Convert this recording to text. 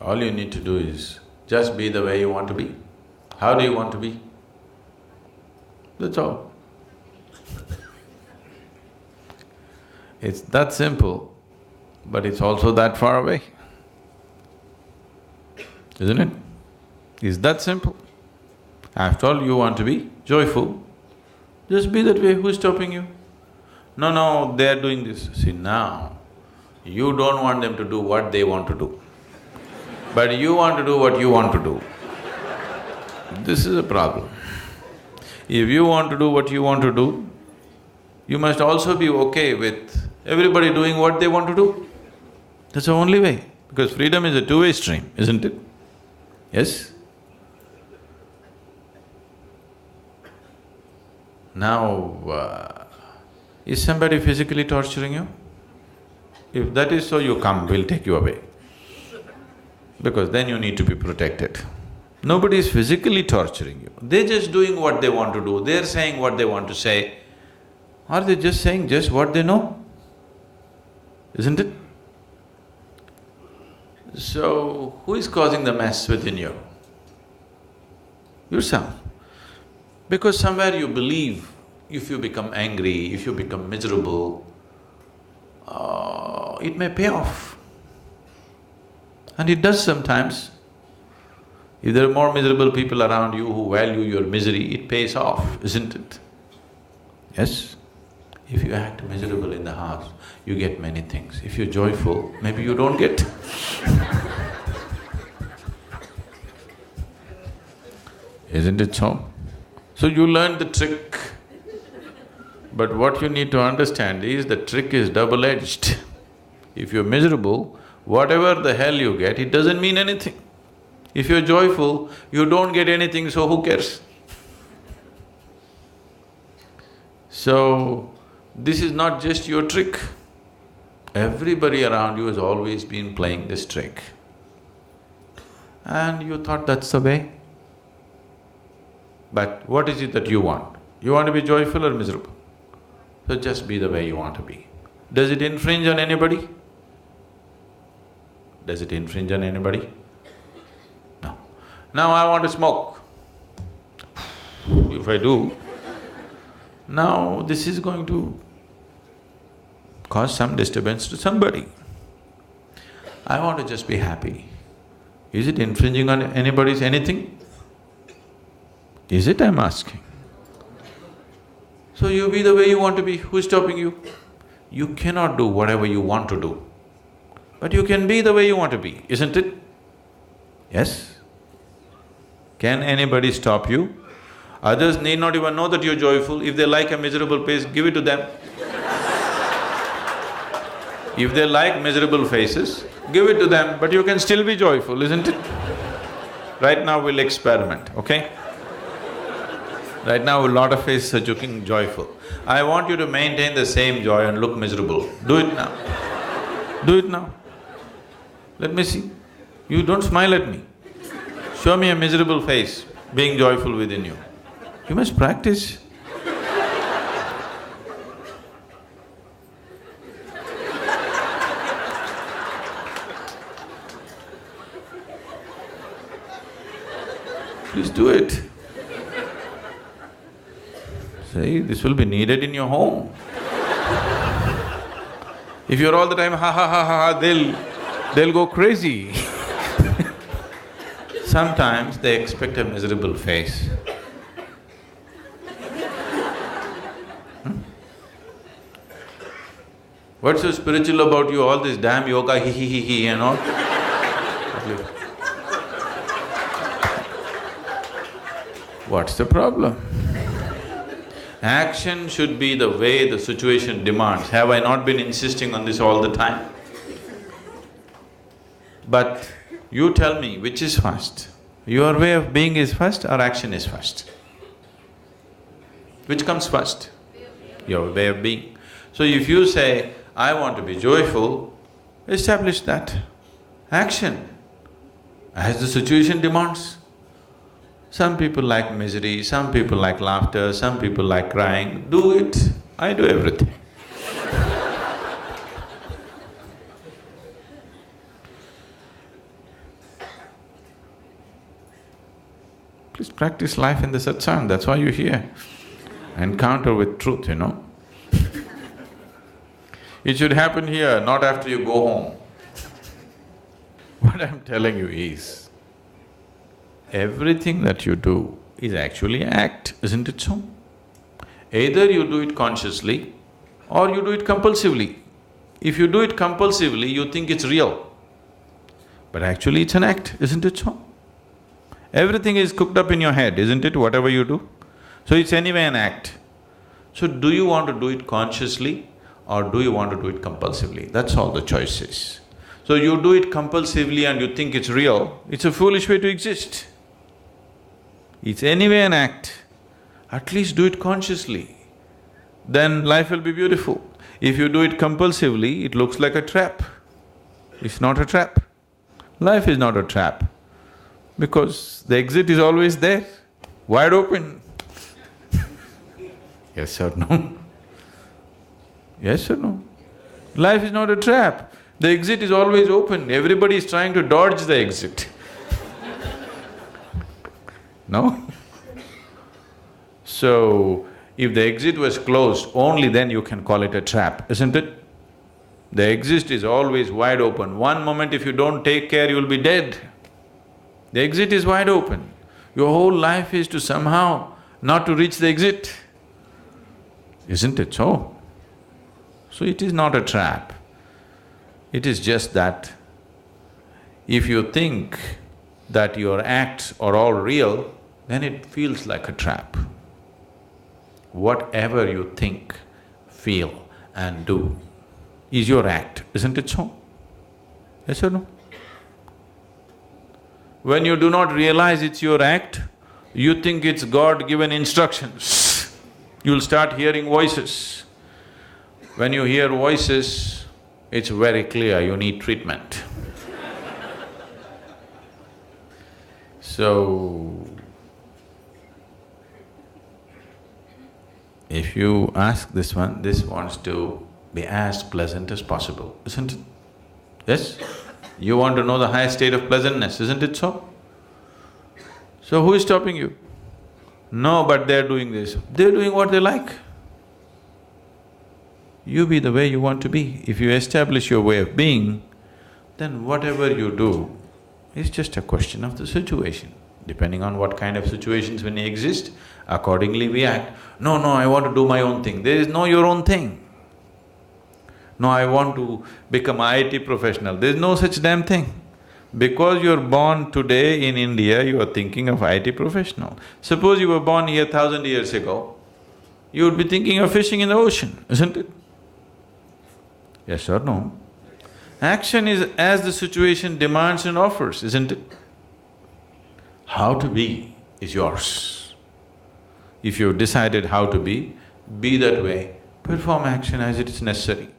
All you need to do is just be the way you want to be. How do you want to be? That's all. It's that simple, but it's also that far away, isn't it? It's that simple. After all, you want to be joyful, just be that way. Who's stopping you? No, they're doing this. See, now, you don't want them to do what they want to do, but you want to do what you want to do. This is a problem. If you want to do what you want to do, you must also be okay with everybody doing what they want to do. That's the only way, because freedom is a two-way stream, isn't it? Yes? Now, is somebody physically torturing you? If that is so, you come, we'll take you away. Because then you need to be protected. Nobody is physically torturing you, they're just doing what they want to do, they're saying what they want to say. Are they just saying just what they know? Isn't it? So, who is causing the mess within you? Yourself. Because somewhere you believe if you become angry, if you become miserable, it may pay off. And it does sometimes. If there are more miserable people around you who value your misery, it pays off, isn't it? Yes? If you act miserable in the house, you get many things. If you're joyful, maybe you don't get. Isn't it so? So you learn the trick. But what you need to understand is the trick is double-edged. If you're miserable, whatever the hell you get, it doesn't mean anything. If you're joyful, you don't get anything, so who cares? So, this is not just your trick. Everybody around you has always been playing this trick. And you thought that's the way. But what is it that you want? You want to be joyful or miserable? So just be the way you want to be. Does it infringe on anybody? Does it infringe on anybody? No. Now I want to smoke. If I do, now this is going to cause some disturbance to somebody. I want to just be happy. Is it infringing on anybody's anything? Is it, I'm asking? So you be the way you want to be, who's stopping you? You cannot do whatever you want to do, but you can be the way you want to be, isn't it? Yes? Can anybody stop you? Others need not even know that you're joyful. If they like a miserable face, give it to them. If they like miserable faces, give it to them, but you can still be joyful, isn't it? Right now we'll experiment, okay? Right now a lot of faces are looking joyful. I want you to maintain the same joy and look miserable. Do it now. Do it now. Let me see. You don't smile at me. Show me a miserable face being joyful within you. You must practice. Please do it. See, this will be needed in your home. If you're all the time ha ha ha ha, they'll go crazy. Sometimes they expect a miserable face. What's so spiritual about you, all this damn yoga, he and all? What's the problem? Action should be the way the situation demands. Have I not been insisting on this all the time? But you tell me, which is first? Your way of being is first or action is first? Which comes first? Your way of being. So if you say, I want to be joyful, establish that. Action, as the situation demands. Some people like misery, some people like laughter, some people like crying. Do it. I do everything. Please practice life in the satsang, that's why you're here. Encounter with truth, you know. It should happen here, not after you go home. What I'm telling you is, everything that you do is actually act, isn't it so? Either you do it consciously or you do it compulsively. If you do it compulsively, you think it's real. But actually it's an act, isn't it so? Everything is cooked up in your head, isn't it, whatever you do? So it's anyway an act. So do you want to do it consciously or do you want to do it compulsively? That's all the choice is. So you do it compulsively and you think it's real, it's a foolish way to exist. It's anyway an act. At least do it consciously, then life will be beautiful. If you do it compulsively, it looks like a trap. It's not a trap. Life is not a trap, because the exit is always there, wide open. Yes or no? Yes or no? Life is not a trap. The exit is always open. Everybody is trying to dodge the exit. No? So, if the exit was closed, only then you can call it a trap, isn't it? The exit is always wide open. One moment if you don't take care, you'll be dead. The exit is wide open. Your whole life is to somehow not to reach the exit. Isn't it so? So it is not a trap. It is just that if you think that your acts are all real, then it feels like a trap. Whatever you think, feel and do is your act, isn't it so? Yes or no? When you do not realize it's your act, you think it's God-given instructions. You'll start hearing voices. When you hear voices, it's very clear you need treatment. So, if you ask this one, this wants to be as pleasant as possible, isn't it? Yes? You want to know the highest state of pleasantness, isn't it so? So who is stopping you? No, but they're doing this. They're doing what they like. You be the way you want to be. If you establish your way of being, then whatever you do is just a question of the situation. Depending on what kind of situations when they exist, accordingly we act. No, I want to do my own thing. There is no your own thing. No, I want to become IIT professional. There is no such damn thing. Because you're born today in India, you are thinking of IIT professional. Suppose you were born here 1,000 years ago, you would be thinking of fishing in the ocean, isn't it? Yes or no? Action is as the situation demands and offers, isn't it? How to be is yours. If you've decided how to be that way, perform action as it is necessary.